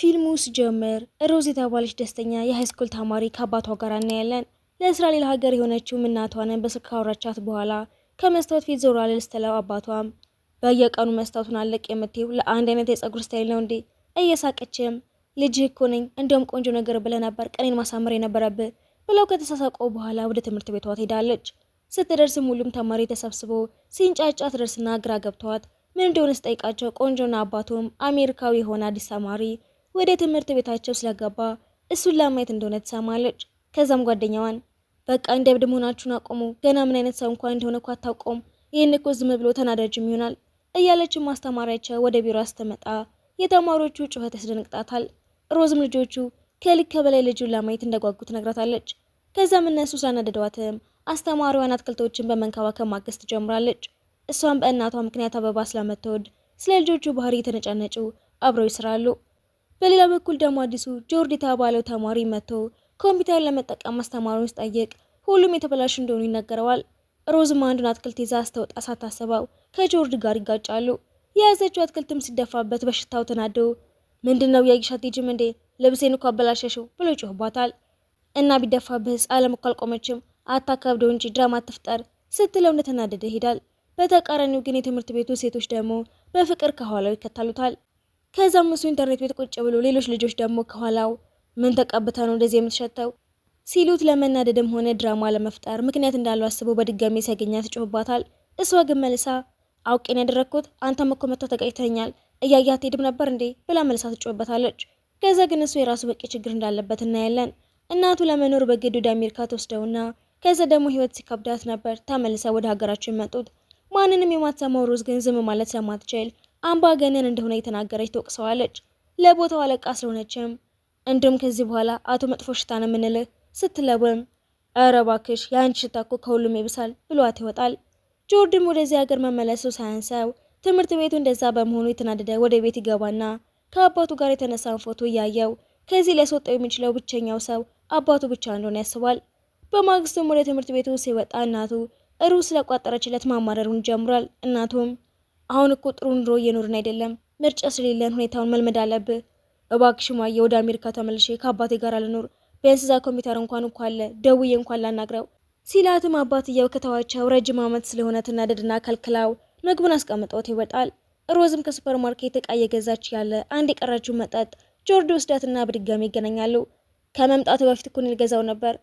ፊልሙ ሲጀምር ሮዝ የተባለች ደስተኛ የሃይስኩል ተማሪ ከአባቷ ጋር እናያለን። ለስራ ሌላ ሀገር የሆነችው እናቷን በስልክ ካወራቻት በኋላ ከመስታወት ፊት ዞራ ልስትለው አባቷም በየቀኑ መስታወቱን አለቅ የምትይው ለአንድ አይነት የጸጉር ስታይል ነው እንዴ? እየሳቀችም ልጅህ እኮ ነኝ እንደውም ቆንጆ ነገር ብለህ ነበር ቀኔን ማሳመር የነበረብህ ብለው ከተሳሳቀው በኋላ ወደ ትምህርት ቤቷ ትሄዳለች። ስትደርስም ሁሉም ተማሪ ተሰብስቦ ሲንጫጫ ትደርስና ግራ ገብተዋት ምን እንደሆነ ስጠይቃቸው ቆንጆና አባቱም አሜሪካዊ የሆነ አዲስ ተማሪ ወደ ትምህርት ቤታቸው ስለገባ እሱን ለማየት እንደሆነ ትሰማለች። ከዛም ጓደኛዋን በቃ እንደ እብድ መሆናችሁን አቆሙ፣ ገና ምን አይነት ሰው እንኳን እንደሆነ እኮ አታውቁም፣ ይህን እኮ ዝም ብሎ ተናዳጅም ይሆናል እያለችም ማስተማሪያቸው ወደ ቢሮ ስትመጣ የተማሪዎቹ ጩኸት ያስደነግጣታል። ሮዝም ልጆቹ ከልክ በላይ ልጁን ለማየት እንደጓጉ ትነግራታለች። ከዛም እነሱ ሳናደዷትም አስተማሪዋን አትክልቶችን በመንከባከብ ማገዝ ትጀምራለች። እሷም በእናቷ ምክንያት አበባ ስለምትወድ ስለ ልጆቹ ባህሪ የተነጫነጩ አብረው ይስራሉ። በሌላ በኩል ደግሞ አዲሱ ጆርዲ የተባለው ተማሪ መጥቶ ኮምፒውተር ለመጠቀም አስተማሪውን ሲጠይቅ ሁሉም የተበላሹ እንደሆኑ ይነገረዋል። ሮዝም አንዱን አትክልት ይዛ ስትወጣ ሳታስበው ከጆርዲ ጋር ይጋጫሉ። የያዘችው አትክልትም ሲደፋበት በሽታው ተናዶ ምንድነው ያይሻት ዲጅም እንዴ ልብሴን እኮ አበላሸሽው ብሎ ይጮህባታል። እና ቢደፋብህስ አለም እኮ አልቆመችም አታካብደው እንጂ ድራማ አትፍጠር ስትለው እንደተናደደ ይሄዳል። በተቃራኒው ግን የትምህርት ቤቱ ሴቶች ደግሞ በፍቅር ከኋላው ይከተሉታል። ከዛም እሱ ኢንተርኔት ቤት ቁጭ ብሎ ሌሎች ልጆች ደግሞ ከኋላው ምን ተቀብተ ነው እንደዚህ የምትሸተው ሲሉት ለመናደድም ሆነ ድራማ ለመፍጠር ምክንያት እንዳለው አስበው በድጋሚ ሲያገኛት ይጮህባታል። እሷ ግን መልሳ አውቄን ያደረግኩት አንተም እኮ መጥተው ተቀይተኛል እያያት ሄድም ነበር እንዴ ብላ መልሳ ትጮህበታለች። ከዛ ግን እሱ የራሱ በቂ ችግር እንዳለበት እናያለን። እናቱ ለመኖር በግድ ወደ አሜሪካ ተወስደውና ከዛ ደግሞ ህይወት ሲከብዳት ነበር ተመልሳ ወደ ሀገራቸው የመጡት። ማንንም የማትሰማው ሮዝ ግን ዝም ማለት ስለማትችል አምባገነን እንደሆነ የተናገረች ትወቅሰዋለች። ለቦታው አለቃ ስለሆነችም እንዲሁም ከዚህ በኋላ አቶ መጥፎ ሽታ ነው የምንልህ ስትለውም ኧረ እባክሽ የአንቺ ሽታ እኮ ከሁሉም ይብሳል ብሏት ይወጣል። ጆርድም ወደዚህ ሀገር መመለሱ ሳያንሰው ትምህርት ቤቱ እንደዛ በመሆኑ የተናደደ ወደ ቤት ይገባና ከአባቱ ጋር የተነሳን ፎቶ እያየው ከዚህ ሊያስወጣው የሚችለው ብቸኛው ሰው አባቱ ብቻ እንደሆነ ያስባል። በማግስቱም ወደ ትምህርት ቤቱ ሲወጣ እናቱ ሩዝ ስለቋጠረችለት ማማረሩን ጀምሯል። እናቱም አሁን እኮ ጥሩ ኑሮ እየኖርን አይደለም፣ ምርጫ ስለሌለን ሁኔታውን መልመድ አለብህ። እባክሽ እማዬ ወደ አሜሪካ ተመልሼ ከአባቴ ጋር አልኖር፣ ቢያንስ እዛ ኮምፒውተር እንኳን አለ ደውዬ እንኳን ላናግረው ሲላትም አባትየው ከተዋቸው ረጅም ዓመት ስለሆነ ትናደድና ከልክላው ምግቡን አስቀምጠውት ይወጣል። ሮዝም ከሱፐር ማርኬት እቃ እየገዛች ያለ አንድ የቀረችው መጠጥ ጆርዲ ወስዳትና በድጋሚ ይገናኛሉ። ከመምጣቱ በፊት እኮ ልገዛው ነበር፣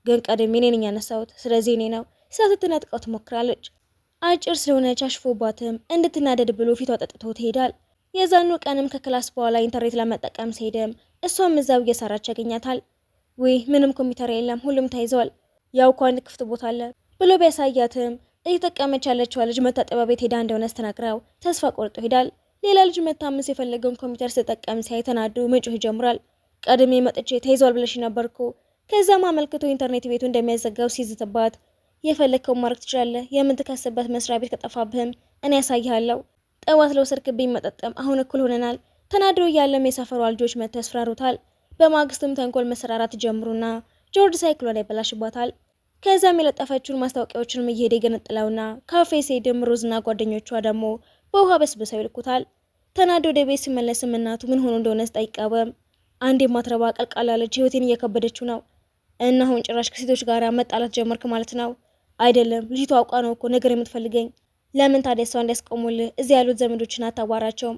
ግን ቀድሜ እኔ ነኝ ያነሳሁት፣ ስለዚህ እኔ ነው ስትነጥቀው ትሞክራለች። አጭር ስለሆነች አሽፎባትም እንድትናደድ ብሎ ፊቷ ጠጥቶ ትሄዳል። የዛኑ ቀንም ከክላስ በኋላ ኢንተርኔት ለመጠቀም ሲሄድም እሷም እዛው እየሰራች ያገኛታል። ውይ ምንም ኮምፒውተር የለም ሁሉም ተይዘዋል፣ ያው እኮ አንድ ክፍት ቦታ አለ ብሎ ቢያሳያትም እየተጠቀመች ያለችዋ ልጅ መታጠቢያ ቤት ሄዳ እንደሆነ ስትነግረው ተስፋ ቆርጦ ይሄዳል። ሌላ ልጅ መታመስ የፈለገውን ኮምፒውተር ስትጠቀም ሲያይ ተናዶ መጮህ ይጀምራል። ቀድሜ መጥቼ ተይዘዋል ብለሽ ነበርኩ። ከዛም አመልክቶ ኢንተርኔት ቤቱ እንደሚያዘጋው ሲዝትባት የፈለከው ማድረግ ትችላለህ፣ የምትከስበት መስሪያ ቤት ከጠፋብህም እኔ ያሳይሃለሁ፣ ጠዋት ለወሰድክብኝ መጠጥም አሁን እኩል ሆነናል። ተናድሮ እያለም የሰፈሯ ልጆች መጥተው ያስፈራሩታል። በማግስቱም ተንኮል መሰራራት ጀምሩና ጆርጅ ሳይክሏን ያበላሽባታል። ከዛም የለጠፈችውን ማስታወቂያዎችንም እየሄደ ገነጥለውና ካፌ ሲሄድም ሮዝና ጓደኞቿ ደግሞ በውሃ በስብሰው ይልኩታል። ተናዶ ወደ ቤት ሲመለስም እናቱ ምን ሆኖ እንደሆነ ስጠይቀውም አንድ የማትረባ ቀልቃላ ልጅ ህይወቴን እየከበደችው ነው እና አሁን ጭራሽ ከሴቶች ጋር መጣላት ጀመርክ ማለት ነው? አይደለም ልጅቷ አውቃ ነው እኮ ነገር የምትፈልገኝ። ለምን ታዲያ እሷ እንዲያስቆሙልህ እዚህ ያሉት ዘመዶችን አታዋራቸውም?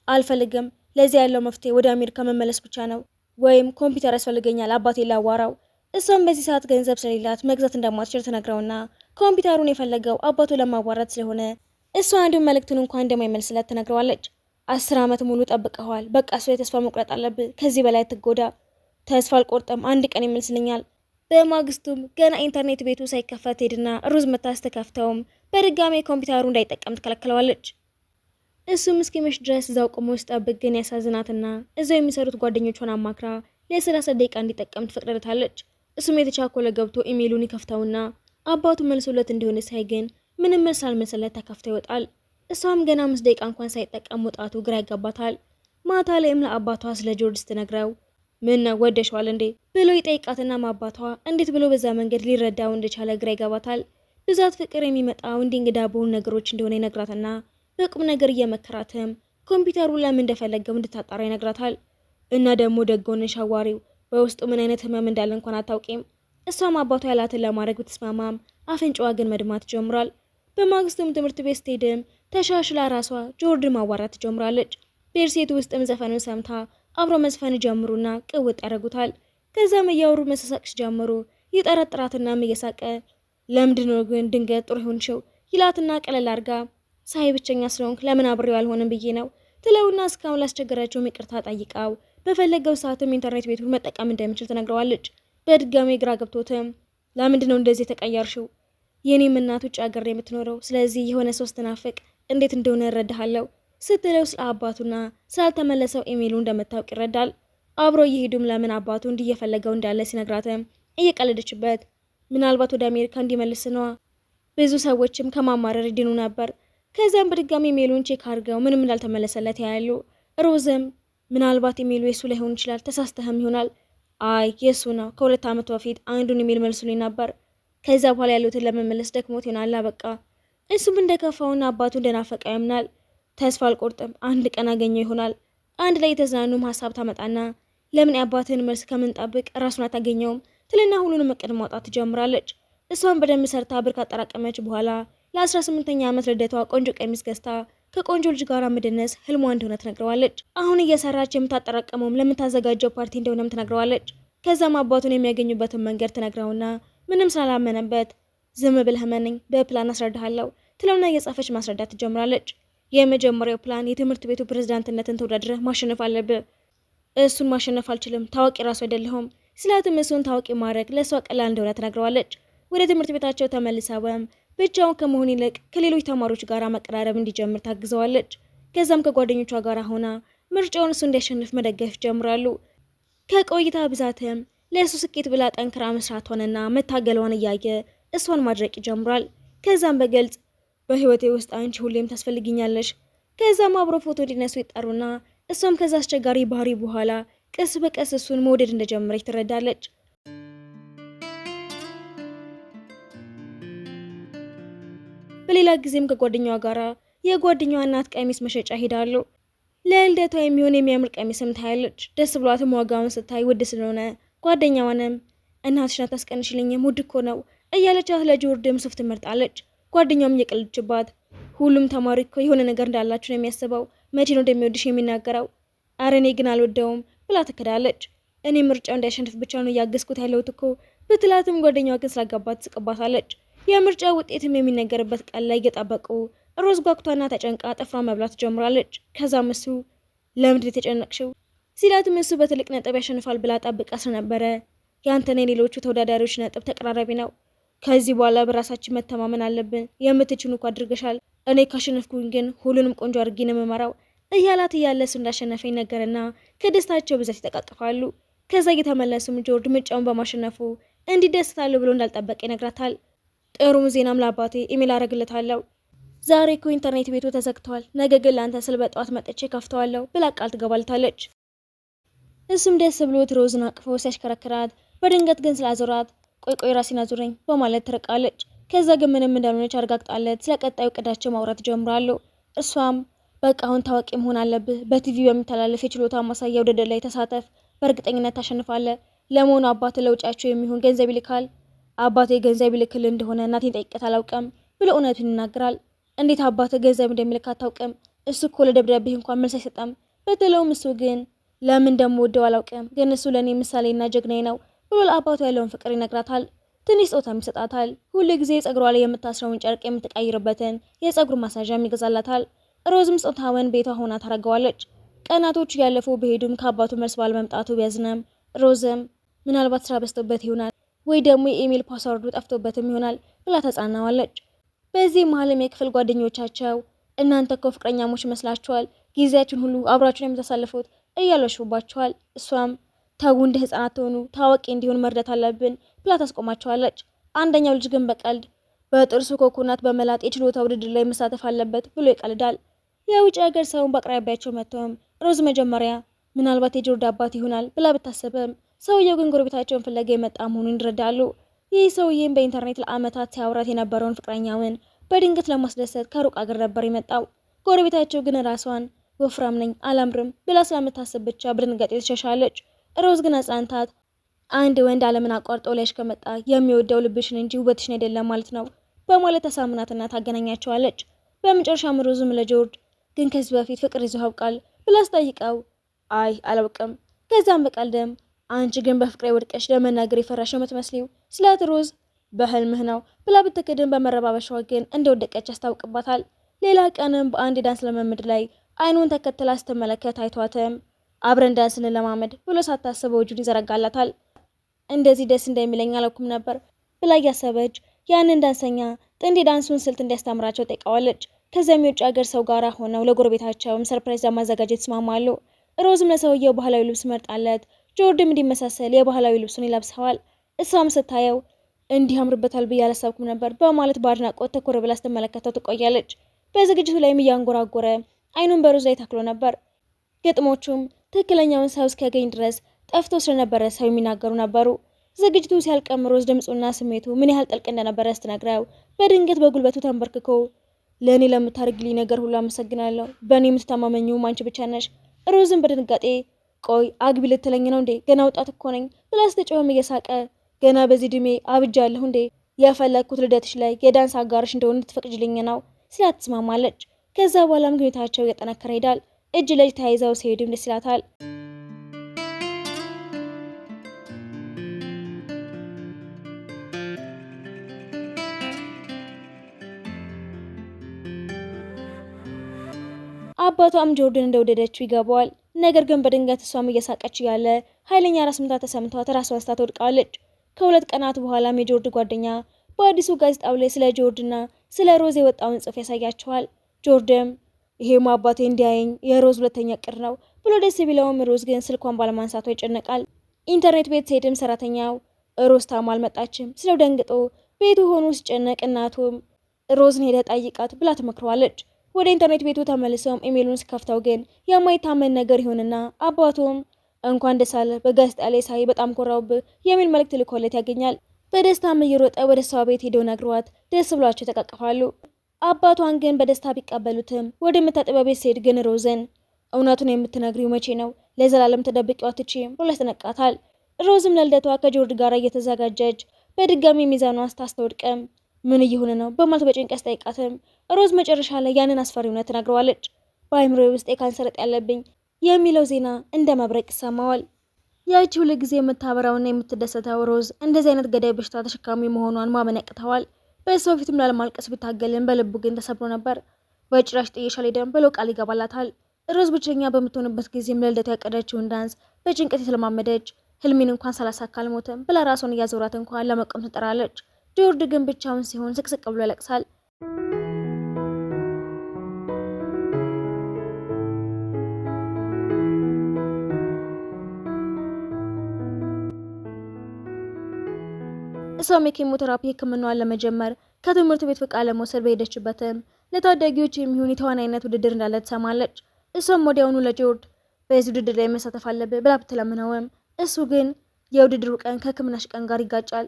አልፈልግም። ለዚህ ያለው መፍትሄ ወደ አሜሪካ መመለስ ብቻ ነው፣ ወይም ኮምፒውተር ያስፈልገኛል አባቴ ላዋራው። እሷም በዚህ ሰዓት ገንዘብ ስለሌላት መግዛት እንደማትችል ትነግረውና ኮምፒውተሩን የፈለገው አባቱ ለማዋራት ስለሆነ እሷ አንዱን መልእክቱን እንኳን እንደማይመልስለት ትነግረዋለች። 10 ዓመት ሙሉ ጠብቀዋል፣ በቃ እሱ ላይ ተስፋ መቁረጥ አለብህ፣ ከዚህ በላይ ትጎዳ። ተስፋ አልቆርጥም፣ አንድ ቀን ይመልስልኛል። በማግስቱም ገና ኢንተርኔት ቤቱ ሳይከፈት ሄድና ሩዝ መታስተከፍተውም በድጋሚ ኮምፒውተሩ እንዳይጠቀም ትከለክለዋለች። እሱም እስኪመሽ ድረስ እዛው ቆሞ ሲጠብቅ ግን ያሳዝናትና እዛው የሚሰሩት ጓደኞቿን አማክራ ለ30 ደቂቃ እንዲጠቀም ትፈቅድለታለች። እሱም የተቻኮለ ገብቶ ኢሜሉን ይከፍተውና አባቱ መልሶለት እንደሆነ ሳይ ግን ምንም መልስ አልመሰለት ተከፍቶ ይወጣል። እሷም ገና 5 ደቂቃ እንኳን ሳይጠቀም መውጣቱ ግራ ያጋባታል። ማታ ላይም ለአባቷ ስለ ጆርጅ ስትነግረው ምን ነው ወደሽዋል እንዴ ብሎ ይጠይቃትና አባቷ እንዴት ብሎ በዛ መንገድ ሊረዳው እንደቻለ ግራ ይገባታል። ብዛት ፍቅር የሚመጣው እንዲህ እንግዳ በሆኑ ነገሮች እንደሆነ ይነግራትና በቁም ነገር እየመከራትም ኮምፒውተሩ ለምን እንደፈለገው እንድታጣራ ይነግራታል። እና ደግሞ ደጎነሽ አዋሪው በውስጡ ምን አይነት ህመም እንዳለ እንኳን አታውቂም። እሷም አባቷ ያላትን ለማድረግ ብትስማማም አፍንጫዋ ግን መድማት ጀምሯል። በማግስቱም ትምህርት ቤት ስትሄድም ተሻሽላ ራሷ ጆርድን ማዋራት ትጀምራለች። ቤርሴቱ ውስጥም ዘፈኑን ሰምታ አብሮ መዝፈን ጀምሩና ቅውጥ ያደርጉታል። ከዛም እያወሩ መሳሳቅ ጀምሩ። ይጠረጥራትና እየሳቀ ለምንድነው ግን ድንገት ጥሩ ይሆንሽው ይላትና ቀለል አርጋ ሳይ ብቸኛ ስለሆንክ ለምን አብሬው አልሆንም ብዬ ነው ትለውና እስካሁን ላስቸገራቸውም ይቅርታ ጠይቃው በፈለገው ሰዓትም ኢንተርኔት ቤቱን መጠቀም እንደሚችል ትነግረዋለች። በድጋሚ ግራ ገብቶትም ለምንድነው እንደዚህ ተቀየርሽው? የኔም እናት ውጭ ሀገር ነው የምትኖረው፣ ስለዚህ የሆነ ሰው ስትናፍቅ እንዴት እንደሆነ እረዳሃለሁ ስትለው ስለ አባቱና ስላልተመለሰው ኢሜሉ እንደምታውቅ ይረዳል። አብሮ እየሄዱም ለምን አባቱ እንዲየፈለገው እንዳለ ሲነግራትም እየቀለደችበት ምናልባት ወደ አሜሪካ እንዲመልስ ነዋ። ብዙ ሰዎችም ከማማረር ይድኑ ነበር። ከዚያም በድጋሚ ኢሜሉን ቼክ አድርገው ምንም እንዳልተመለሰለት ያያሉ። ሮዝም ምናልባት ኢሜሉ የሱ ላይሆን ይችላል፣ ተሳስተህም ይሆናል። አይ የሱ ነው፣ ከ2 ዓመት በፊት አንዱን ኢሜል መልሱልኝ ነበር። ከዚያ በኋላ ያሉትን ለመመለስ ደክሞት ይሆናል በቃ። እሱም እንደከፋውና አባቱ እንደናፈቀ ያምናል። ተስፋ አልቆርጥም፣ አንድ ቀን አገኘው ይሆናል። አንድ ላይ የተዝናኑም ሀሳብ ታመጣና ለምን የአባትህን መልስ ከምንጠብቅ ራሱን አታገኘውም ትልና ሁሉንም እቅድ ማውጣት ትጀምራለች። እሷን በደንብ ሰርታ ብር ካጠራቀመች በኋላ ለ18ኛ ዓመት ልደቷ ቆንጆ ቀሚስ ገዝታ ከቆንጆ ልጅ ጋር መደነስ ህልሟ እንደሆነ ትነግረዋለች። አሁን እየሰራች የምታጠራቀመውም ለምታዘጋጀው ፓርቲ እንደሆነም ትነግረዋለች። ከዛም አባቱን የሚያገኙበትን መንገድ ትነግረውና ምንም ስላላመነበት ዝም ብለህ መነኝ በፕላን አስረዳሃለሁ ትለውና እየጻፈች ማስረዳት ትጀምራለች። የመጀመሪያው ፕላን የትምህርት ቤቱ ፕሬዝዳንትነትን ተወዳድረህ ማሸነፍ አለብህ። እሱን ማሸነፍ አልችልም፣ ታዋቂ ራሱ አይደለሁም ስላትም እሱን ታዋቂ ማድረግ ለእሷ ቀላል እንደሆነ ትነግረዋለች። ወደ ትምህርት ቤታቸው ተመልሰውም ብቻውን ከመሆን ይልቅ ከሌሎች ተማሪዎች ጋር መቀራረብ እንዲጀምር ታግዘዋለች። ከዛም ከጓደኞቿ ጋር ሆና ምርጫውን እሱ እንዲያሸንፍ መደገፍ ጀምራሉ። ከቆይታ ብዛትም ለእሱ ስኬት ብላ ጠንክራ መስራቷንና መታገሏን እያየ እሷን ማድረቅ ይጀምራል። ከዛም በግልጽ በህይወቴ ውስጥ አንቺ ሁሌም ታስፈልጊኛለሽ። ከዛም አብሮ ፎቶ እንዲነሱ ይጠሩና እሷም ከዛ አስቸጋሪ ባህሪ በኋላ ቀስ በቀስ እሱን መውደድ እንደጀመረች ትረዳለች። በሌላ ጊዜም ከጓደኛዋ ጋራ የጓደኛዋ እናት ቀሚስ መሸጫ ሄዳሉ። ለልደቷ የሚሆን የሚያምር ቀሚስም ታያለች። ደስ ብሏትም ዋጋውን ስታይ ውድ ስለሆነ ጓደኛዋንም እናትሽ ናት ታስቀንሽልኝም ውድ እኮ ነው እያለቻት ለጆርድም ሱፍ ትመርጣለች። ጓደኛውም እየቀለደችባት ሁሉም ተማሪ እኮ የሆነ ነገር እንዳላችሁ ነው የሚያስበው፣ መቼ ነው እንደሚወድሽ የሚናገረው? አረ እኔ ግን አልወደውም ብላ ትክዳለች። እኔ ምርጫው እንዳያሸንፍ ብቻ ነው እያገዝኩት ያለሁት እኮ ብትላትም ጓደኛዋ ግን ስላጋባት ትስቅባታለች። የምርጫ ውጤትም የሚነገርበት ቀን ላይ እየጠበቁ ሮዝ ጓጉቷና ተጨንቃ ጥፍሯ መብላት ጀምራለች። ከዛም እሱ ለምንድን የተጨነቅሽው ሲላትም እሱ በትልቅ ነጥብ ያሸንፋል ብላ ጠብቃ ስለነበረ ያንተና የሌሎቹ ተወዳዳሪዎች ነጥብ ተቀራራቢ ነው፣ ከዚህ በኋላ በራሳችን መተማመን አለብን፣ የምትችኑ እኮ አድርገሻል፣ እኔ ካሸነፍኩኝ ግን ሁሉንም ቆንጆ አድርጌ ነው የምመራው እያላት እያለ እሱ እንዳሸነፈኝ ነገርና ከደስታቸው ብዛት ይጠቃቅፋሉ። ከዛ እየተመለሱም ጆርድ ምርጫውን በማሸነፉ እንዲደስታለሁ ብሎ እንዳልጠበቀ ይነግራታል። ጥሩ ዜናም ለአባቴ ኢሜል አረግለታለሁ፣ ዛሬ እኮ ኢንተርኔት ቤቱ ተዘግቷል፣ ነገ ግን ለአንተ ስል በጠዋት መጥቼ ከፍተዋለሁ ብላ ቃል ትገባልታለች። እሱም ደስ ብሎት ሮዝን አቅፎ ሲያሽከረክራት በድንገት ግን ስላዞራት ቆይ ራሴን አዙረኝ በማለት ትርቃለች። ከዛ ግን ምንም እንዳልሆነች አረጋግጣለት ስለ ቀጣዩ እቅዳቸው ማውራት ጀምራሉ። እሷም በቃ አሁን ታዋቂ መሆን አለብህ፣ በቲቪ በሚተላለፍ የችሎታ ማሳያ ውድድር ላይ ተሳተፍ፣ በእርግጠኝነት ታሸንፋለህ። ለመሆኑ አባት ለውጫቸው የሚሆን ገንዘብ ይልካል? አባቴ ገንዘብ ይልክል እንደሆነ እናቴን ጠይቄያት አላውቅም ብሎ እውነቱን ይናገራል። እንዴት አባት ገንዘብ እንደሚልክ አታውቅም? እሱ እኮ ለደብዳቤ እንኳን መልስ አይሰጠም በተለውም እሱ ግን ለምን እንደምወደው አላውቅም፣ ግን እሱ ለእኔ ምሳሌና ጀግናዬ ነው ብሎ ለአባቱ ያለውን ፍቅር ይነግራታል። ትንሽ ጾታም ይሰጣታል። ሁሉ ጊዜ ጸጉሯ ላይ የምታስረውን ጨርቅ የምትቀይርበትን የጸጉር ማሳዣም ይገዛላታል። ሮዝም ጾታውን ቤቷ ሆና ታረገዋለች። ቀናቶች ያለፉ በሄዱም ከአባቱ መልስ ባለመምጣቱ ቢያዝንም ሮዝም ምናልባት ስራ በዝቶበት ይሆናል ወይ ደግሞ የኢሜል ፓስወርዱ ጠፍቶበትም ይሆናል ብላ ተጻናዋለች። በዚህ መሀልም የክፍል ጓደኞቻቸው እናንተ እኮ ፍቅረኛሞች መስላችኋል፣ ጊዜያችን ሁሉ አብራችሁን የምታሳልፉት እያለሽባችኋል። እሷም ተው እንደ ህፃናት ተሆኑ ታዋቂ እንዲሆን መርዳት አለብን ብላ ታስቆማቸዋለች። አንደኛው ልጅ ግን በቀልድ በጥርሱ ኮኮናት በመላጥ የችሎታ ውድድር ላይ መሳተፍ አለበት ብሎ ይቀልዳል። የውጭ ሀገር ሰውን በአቅራቢያቸው መጥተውም ሮዝ መጀመሪያ ምናልባት የጆርድ አባት ይሆናል ብላ ብታስብም ሰውየው ግን ጎረቤታቸውን ፍለጋ የመጣ መሆኑን ይረዳሉ። ይህ ሰውዬም በኢንተርኔት ለአመታት ሲያወራት የነበረውን ፍቅረኛውን በድንገት ለማስደሰት ከሩቅ አገር ነበር የመጣው። ጎረቤታቸው ግን ራሷን ወፍራም ነኝ አላምርም ብላ ስለምታስብ ብቻ በድንጋጤ ትሸሻለች። ሮዝ ግን አጽናንታት አንድ ወንድ ዓለምን አቋርጦ ላይሽ ከመጣ የሚወደው ልብሽን እንጂ ውበትሽን አይደለም ማለት ነው በማለት ተሳምናትና ታገናኛቸዋለች። በመጨረሻም ሮዝም ለጆርጅ ግን ከዚህ በፊት ፍቅር ይዞ ያውቃል ብላ ስጠይቀው አይ አላውቅም። ከዛም በቀልድም አንቺ ግን በፍቅሬ ወድቀሽ ለመናገር የፈራሽ ነው የምትመስሊው ስላት ሮዝ በህልምህ ነው ብላ ብትክድም በመረባበሻዋ ግን እንደወደቀች ያስታውቅባታል። ሌላ ቀንም በአንድ ዳንስ ልምምድ ላይ አይኑን ተከትላ ስትመለከት አይቷትም አብረን ዳንስ እንለማመድ ብሎ ሳታስበው እጁን ይዘረጋላታል። እንደዚህ ደስ እንደሚለኝ አላውቅም ነበር ብላ እያሰበች ያንን ዳንሰኛ ጥንድ የዳንሱን ስልት እንዲያስተምራቸው ጠይቀዋለች። ከዚያም የውጭ ሀገር ሰው ጋር ሆነው ለጎረቤታቸውም ሰርፕራይዝ ለማዘጋጀት ይስማማሉ። ሮዝም ለሰውየው ባህላዊ ልብስ መርጣለት፣ ጆርጅም እንዲመሳሰል የባህላዊ ልብሱን ይለብሰዋል። እሷም ስታየው እንዲህ አምርበታል ብዬ አላሰብኩም ነበር በማለት በአድናቆት ትኩር ብላ ስትመለከተው ትቆያለች። በዝግጅቱ ላይም እያንጎራጎረ አይኑን በሮዝ ላይ ተክሎ ነበር። ግጥሞቹም ትክክለኛውን ሰው እስኪያገኝ ድረስ ጠፍቶ ስለነበረ ሰው የሚናገሩ ነበሩ። ዝግጅቱ ሲያልቅም ሮዝ ድምፁና ስሜቱ ምን ያህል ጥልቅ እንደነበረ ስትነግረው በድንገት በጉልበቱ ተንበርክኮ ለእኔ ለምታደርግልኝ ነገር ሁሉ አመሰግናለሁ፣ በእኔ የምትተማመኚው አንቺ ብቻ ነሽ። ሮዝም በድንጋጤ ቆይ አግቢ ልትለኝ ነው እንዴ? ገና ወጣት እኮ ነኝ ብላ ስትጮህም እየሳቀ ገና በዚህ እድሜ አብጃለሁ እንዴ? የፈለግኩት ልደትሽ ላይ የዳንስ አጋርሽ እንደሆነ ትፈቅጅልኝ ነው ሲላት ትስማማለች። ከዛ በኋላም ግንኙነታቸው እየጠነከረ ሄዳል። እጅ ለእጅ ተያይዘው ሲሄዱም ደስ ይላታል። አባቷም ጆርድን እንደወደደችው ይገባዋል። ነገር ግን በድንገት እሷም እየሳቀች ያለ ኃይለኛ ራስ ምታት ተሰምቷት ራሷን ስታ ትወድቃለች። ከሁለት ቀናት በኋላም የጆርድ ጓደኛ በአዲሱ ጋዜጣው ላይ ስለ ጆርድና ስለ ሮዝ የወጣውን ጽሑፍ ያሳያቸዋል። ጆርድም ይሄም አባቴ እንዲያየኝ የሮዝ ሁለተኛ እቅድ ነው ብሎ ደስ ቢለውም ሮዝ ግን ስልኳን ባለማንሳቷ ይጨነቃል። ኢንተርኔት ቤት ሲሄድም ሰራተኛው ሮዝ ታማ አልመጣችም ስለው ደንግጦ ቤቱ ሆኖ ሲጨነቅ እናቱም ሮዝን ሄደ ጠይቃት ብላ ትመክረዋለች። ወደ ኢንተርኔት ቤቱ ተመልሰውም ኢሜሉን ስከፍተው ግን የማይታመን ነገር ይሆንና አባቱም እንኳን ደስ አለህ በጋዜጣ ላይ ሳይ በጣም ኮራውብህ የሚል መልእክት ልኮለት ያገኛል። በደስታም እየሮጠ ወደ እሷ ቤት ሄደው ነግሯት ደስ ብሏቸው ተቃቅፋሉ። አባቷን ግን በደስታ ቢቀበሉትም ወደ መታጠቢያ ቤት ሲሄድ ግን ሮዝን እውነቱን የምትነግሪው መቼ ነው? ለዘላለም ተደብቂው አትችይም ብሎ ያስጠነቅቃታል። ሮዝም ለልደቷ ከጆርጅ ጋር እየተዘጋጀች በድጋሚ ሚዛኗን ስታስተወድቅም ምን እየሆነ ነው በማለት በጭንቀት ጠይቃትም ሮዝ መጨረሻ ላይ ያንን አስፈሪ እውነት ትነግረዋለች። በአይምሮዬ ውስጥ የካንሰር እጢ ያለብኝ የሚለው ዜና እንደ መብረቅ ይሰማዋል። ያቺ ሁል ጊዜ የምታበራውና የምትደሰተው ሮዝ እንደዚህ አይነት ገዳይ በሽታ ተሸካሚ መሆኗን ማመን ያቅተዋል። በሰው ፊትም ላለማልቀስ ቢታገልም በልቡ ግን ተሰብሮ ነበር። በጭራሽ ጥዬሽ አልሄድም ብሎ ቃል ይገባላታል። ሮዝ ብቸኛ በምትሆንበት ጊዜም ለልደቱ ያቀደችውን ዳንስ በጭንቀት የተለማመደች ህልሜን እንኳን ሳላሳካ አልሞትም ብላ ራሷን እያዞራት እንኳን ለመቆም ትጥራለች። ጆርጅ ግን ብቻውን ሲሆን ስቅስቅ ብሎ ያለቅሳል። እሷም የኬሞቴራፒ ህክምናዋን ለመጀመር ከትምህርት ቤት ፍቃድ ለመውሰድ በሄደችበትም ለታዳጊዎች የሚሆን የተዋናይነት ውድድር እንዳለ ትሰማለች። እሷም ወዲያውኑ ለጆርጅ በዚህ ውድድር ላይ መሳተፍ አለብህ ብላ ብትለምነውም እሱ ግን የውድድሩ ቀን ከህክምናሽ ቀን ጋር ይጋጫል፣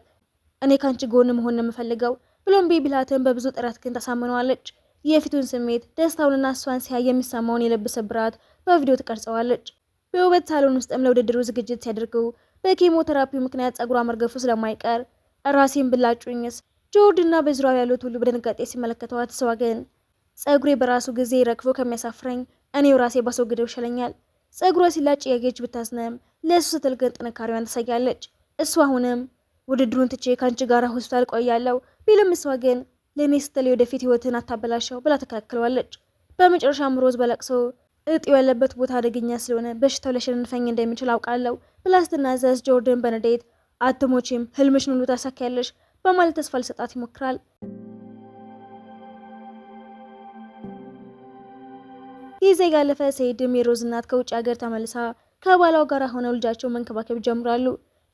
እኔ ካንቺ ጎን መሆን ነው የምፈልገው ብሎም ቢብላትም በብዙ ጥረት ግን ታሳምነዋለች። የፊቱን ስሜት ደስታውንና እሷን ሲያይ የሚሰማውን የልብ ስብራት በቪዲዮ ትቀርጸዋለች። በውበት ሳሎን ውስጥም ለውድድሩ ዝግጅት ሲያደርጉ በኬሞቴራፒው ምክንያት ጸጉሯ መርገፉ ስለማይቀር ራሴን ብላጩኝስ ጆርጅ እና በዙሪያው ያሉት ሁሉ በድንጋጤ ሲመለከተዋት እሷ ግን ጸጉሬ በራሱ ጊዜ ረግፎ ከሚያሳፍረኝ እኔው ራሴ ባስወግደው ይሻለኛል። ጸጉሯ ሲላጭ ያጌች ብታዝነም ለእሱ ስትል ግን ጥንካሬዋን ታሳያለች። እሱ አሁንም ውድድሩን ትቼ ከአንቺ ጋር ሆስፒታል ቆያለሁ ቢልም እሷ ግን ለእኔ ስትል ወደፊት ህይወትን አታበላሸው ብላ ተከላክለዋለች። በመጨረሻም ሮዝ በለቅሶ እጢው ያለበት ቦታ አደገኛ ስለሆነ በሽታው ሊያሸንፈኝ እንደሚችል አውቃለሁ ብላ ስትናዘዝ ጆርጅን በንዴት አትሞቺም፣ ህልምሽን ሁሉ ታሳኪያለሽ በማለት ተስፋ ሊሰጣት ይሞክራል። ጊዜ ያለፈ ሲሄድም የሮዝ እናት ከውጭ ሀገር ተመልሳ ከባሏ ጋር ሆነው ልጃቸው መንከባከብ ጀምራሉ።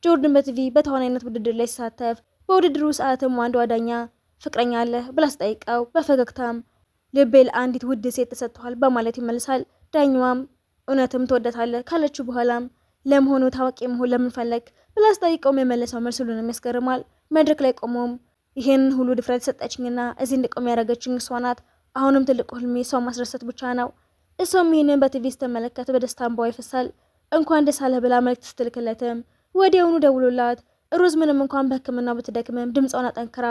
ጆርጅን በቲቪ በተዋናይነት ውድድር ላይ ሲሳተፍ በውድድሩ ሰዓትም አንዷ ዳኛ ፍቅረኛ አለ ብላ ስጠይቀው በፈገግታም ልቤ ለአንዲት ውድ ሴት ተሰጥቷል በማለት ይመልሳል። ዳኛዋም እውነትም ትወደታለህ ካለችው በኋላም ለመሆኑ ታዋቂ መሆን ለምን ፈለግ ብላ ስጠይቀውም የመለሰው መልስ ሁሉንም ያስገርማል። መድረክ ላይ ቆሞም ይሄን ሁሉ ድፍረት ሰጠችኝና እዚህ እንድቆም ያደረገችኝ እሷ ናት። አሁንም ትልቁ ህልሜ እሷ ማስደሰት ብቻ ነው። እሷም ይህንን በቲቪ ስትመለከት በደስታ እንባዋ ይፈሳል። እንኳን ደስ አለህ ብላ መልዕክት ስትልክለትም ወዲያውኑ ደውሎላት ሮዝ ምንም እንኳን በሕክምናው ብትደክምም ድምጿን አጠንክራ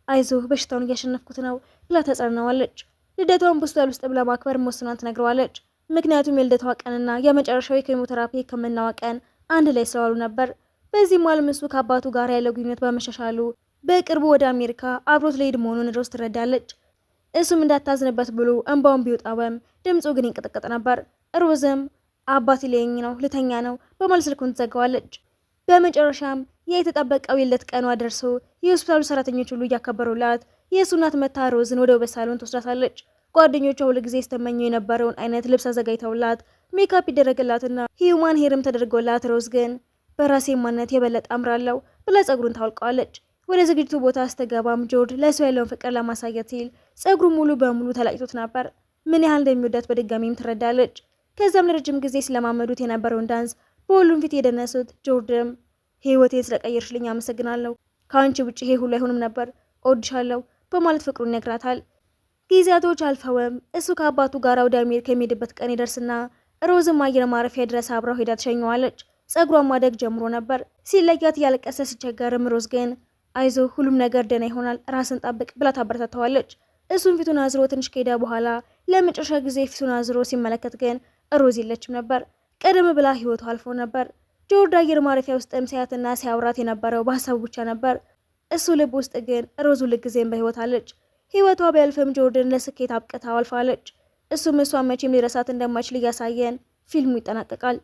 አይዞህ በሽታውን እያሸነፍኩት ነው ብላ ተጽናናዋለች። ልደቷን ሆስፒታል ውስጥ ብላ ማክበር መወሰኗን ትነግረዋለች። ምክንያቱም የልደቷ ቀንና የመጨረሻው የኬሞቴራፒ ሕክምናዋ ቀን አንድ ላይ ስለዋሉ ነበር። በዚህ መሃል እሱ ከአባቱ ጋር ያለው ግንኙነት በመሻሻሉ በቅርቡ ወደ አሜሪካ አብሮት ሊሄድ መሆኑን ሮዝ ትረዳለች። እሱም እንዳታዝንበት ብሎ እንባውን ቢወጣውም ድምፁ ግን ይንቀጠቀጥ ነበር። ሮዝም አባቴ ሊያየኝ ነው ልተኛ ነው በማለት ስልኩን ትዘጋዋለች። በመጨረሻም የተጠበቀው የልደት ቀኗ ደርሶ የሆስፒታሉ ሰራተኞች ሁሉ እያከበሩላት የእሱ እናት መታ ሮዝን ወደ ውበት ሳሎን ትወስዳታለች። ጓደኞቿ ሁሉ ጊዜ ስተመኘው የነበረውን አይነት ልብስ አዘጋጅተውላት ሜካፕ ይደረግላትና ሂዩማን ሄርም ተደርጎላት ሮዝ ግን በራሴ ማንነት የበለጠ አምራለሁ ብላ ጸጉሩን ታውልቀዋለች። ወደ ዝግጅቱ ቦታ ስተገባም ጆርጅ ለእሱ ያለውን ፍቅር ለማሳየት ሲል ጸጉሩ ሙሉ በሙሉ ተላጭቶት ነበር። ምን ያህል እንደሚወዳት በድጋሚም ትረዳለች። ከዛም ለረጅም ጊዜ ስለማመዱት የነበረውን ዳንስ በሁሉም ፊት የደነሱት ጆርጅም ህይወቴን ስለቀየርሽልኝ አመሰግናለሁ፣ ከአንቺ ውጭ ይሄ ሁሉ አይሆንም ነበር፣ እወድሻለሁ በማለት ፍቅሩን ይነግራታል። ጊዜያቶች አልፈውም እሱ ከአባቱ ጋር ወደ አሜሪካ የሚሄድበት ቀን ይደርስና ሮዝም አየር ማረፊያ ድረስ አብረው ሄዳ ትሸኘዋለች። ጸጉሯን ማደግ ጀምሮ ነበር። ሲለያት እያለቀሰ ሲቸገርም ሮዝ ግን አይዞ ሁሉም ነገር ደህና ይሆናል፣ ራስን ጠብቅ ብላ ታበረታተዋለች። እሱም ፊቱን አዝሮ ትንሽ ከሄደ በኋላ ለመጨረሻ ጊዜ ፊቱን አዝሮ ሲመለከት ግን ሮዝ የለችም ነበር። ቀደም ብላ ህይወቱ አልፎ ነበር። ጆርጅ አየር ማረፊያ ውስጥም ሲያትና ሲያወራት የነበረው በሀሳቡ ብቻ ነበር። እሱ ልብ ውስጥ ግን ሮዝ ሁልጊዜም በህይወት አለች። ህይወቷ ቢያልፍም ጆርጅን ለስኬት አብቅታው አልፋለች። እሱም እሷን መቼም ሊረሳት እንደማይችል እያሳየን ፊልሙ ይጠናቀቃል።